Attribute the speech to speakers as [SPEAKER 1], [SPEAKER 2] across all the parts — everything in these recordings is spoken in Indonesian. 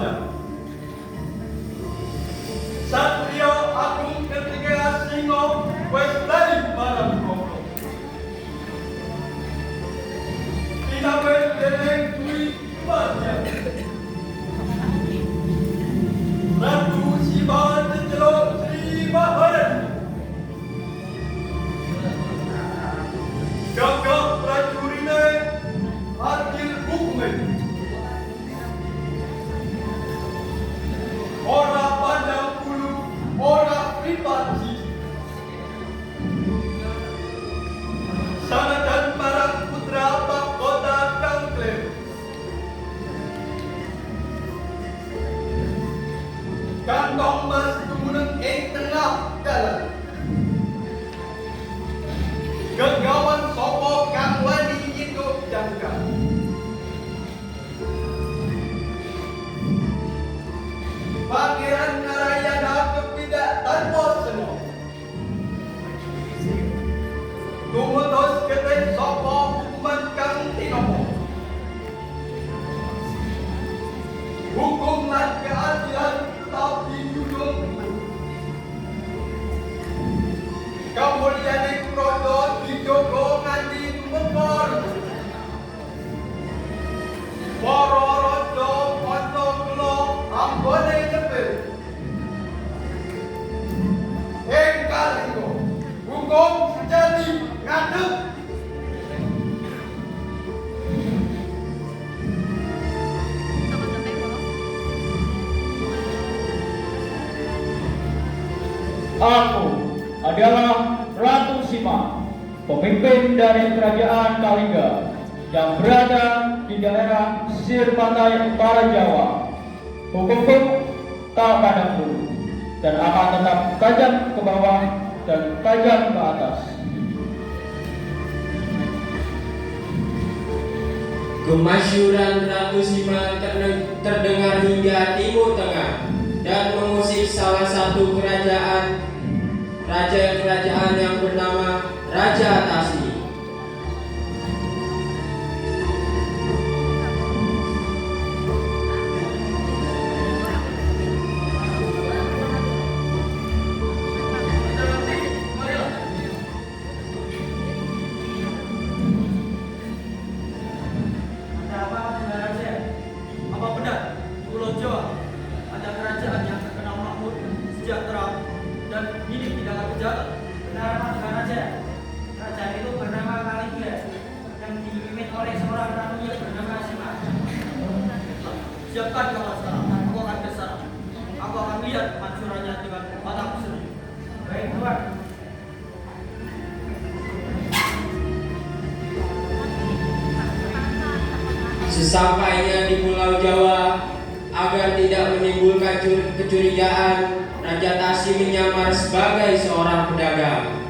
[SPEAKER 1] Raja. Satrio Agung ketiga Singo wes dari barang koko. Tidak wes dereng tui baca. Ratu Siba Tenjelok Sri Maharani. Gagak prajurine Adil Bukmen. Ora pandang bulu, ora privasi. Sanajan para putra Pakota Kangklem. Kantong mas tumuneng ing tengah dalan. Gegawan sopo kang wani hidup jangka. Pangeran Narayana kepidak tanpa seno. Tumutus ketek sopo hukuman kang tinomo. Hukum lan keadilan tetap dijunjung. Kemuliaan Krodo dijogo nganti mekor. Para raja kanca kula ambone nyepil. Ing kalenggo hukum sejati ngadeg.
[SPEAKER 2] Aku adalah Ratu Sima, pemimpin dari kerajaan Kalingga yang berada di daerah pesisir pantai utara Jawa. Hukumku tak pandang bulu dan akan tetap tajam ke bawah dan tajam ke atas.
[SPEAKER 3] Kemasyhuran Ratu Sima terdengar hingga Timur Tengah dan mengusik salah satu kerajaan yang bernama Raja Tasi.
[SPEAKER 1] Siapkan kapal sekarang, aku akan bersarang. Aku akan lihat mansurannya dengan mataku sendiri. Baik, Tuan.
[SPEAKER 3] Sesampainya di Pulau Jawa, agar tidak menimbulkan kecurigaan, Raja Tasi menyamar sebagai seorang pedagang.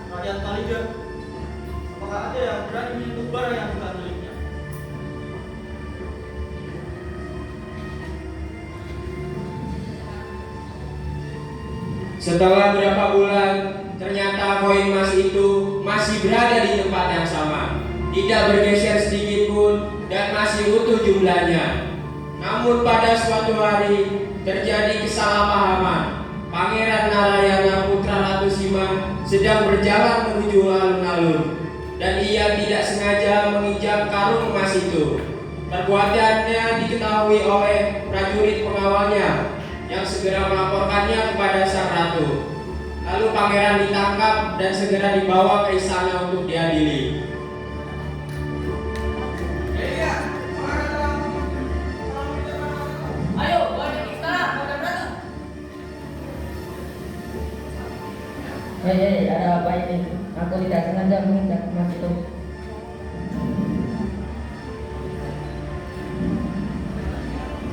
[SPEAKER 1] Rakyat Kalingga, apakah ada yang berani menyentuh barang yang bukan miliknya?
[SPEAKER 3] Setelah berapa bulan, ternyata koin emas itu masih berada di tempat yang sama, tidak bergeser sedikit pun dan masih utuh jumlahnya. Namun pada suatu hari terjadi kesalahpahaman. Pangeran Narayana putra Ratu Sima sedang berjalan menuju alun-alun dan ia tidak sengaja menginjak karung emas itu. Perbuatannya diketahui oleh prajurit pengawalnya yang segera melaporkannya kepada sang ratu. Lalu pangeran ditangkap dan segera dibawa ke istana untuk diadili.
[SPEAKER 4] Hei, ada apa ini? Aku tidak sengaja menginjak emas itu.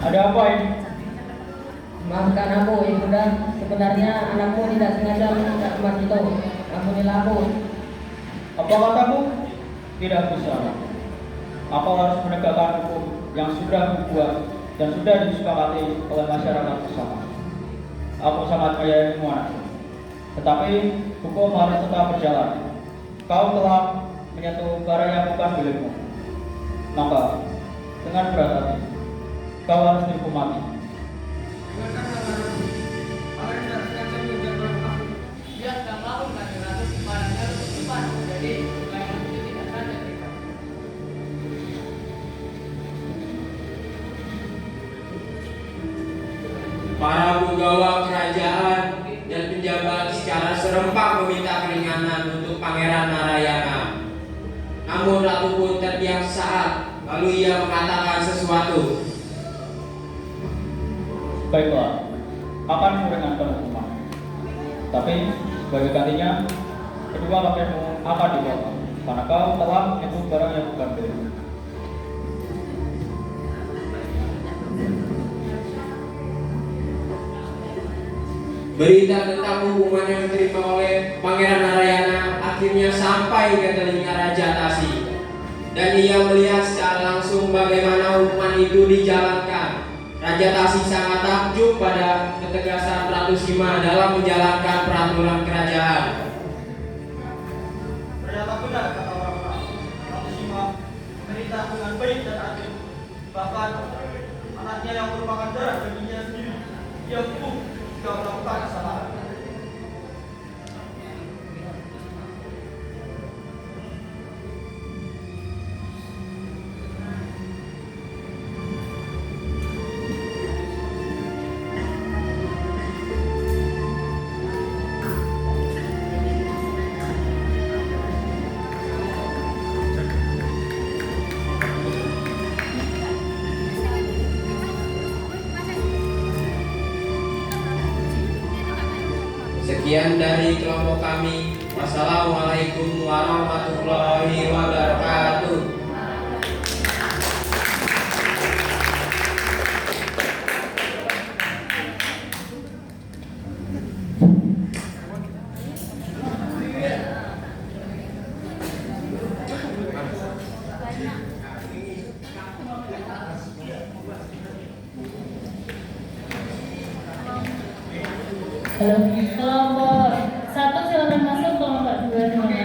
[SPEAKER 2] Ada apa ini?
[SPEAKER 4] Maafkan aku, ibunda. Sebenarnya anakmu tidak sengaja menginjak emas itu. Ampunilah aku.
[SPEAKER 2] Apa katamu? tidak bisa. Aku harus menegakkan hukum yang sudah dibuat dan sudah disepakati oleh masyarakat bersama. Aku sangat menyayangimu anakku, tetapi hukum harus tetap berjalan. Kau telah menyentuh barang yang bukan milikmu, maka dengan berat hati kau harus dihukum mati.
[SPEAKER 5] Dia sedang melakukan dengan kepadanya kehidupan, jadi supaya manusia tidak saja mereka.
[SPEAKER 3] Para penggawa kerajaan dan penjabat secara serempak meminta keringanan untuk Pangeran Narayana. Namun Ratu pun terdiam sesaat, lalu ia mengatakan sesuatu.
[SPEAKER 2] Baiklah, akan meringankan hukuman. Tapi sebagai gantinya, kedua pakaianmu akan dipotong karena kau telah menyentuh barang yang bukan milikmu.
[SPEAKER 3] Berita tentang hukuman yang diterima oleh Pangeran Narayana akhirnya sampai ke telinga Raja Tasi, dan ia melihat secara langsung bagaimana hukuman itu dijalankan. Raja Tasi sangat takjub pada ketegasan Ratu Sima dalam menjalankan peraturan kerajaan.
[SPEAKER 1] Ternyata benar kata orang-orang. Ratu Sima memerintah dengan baik dan adil. Bahkan anaknya yang merupakan darah dagingnya sendiri, dia hukum jika melakukan kesalahan.
[SPEAKER 3] Sekian dari kelompok kami. Wassalamualaikum warahmatullahi wabarakatuh.
[SPEAKER 6] Kelompok 1 silakan masuk, kelompok 2 silakan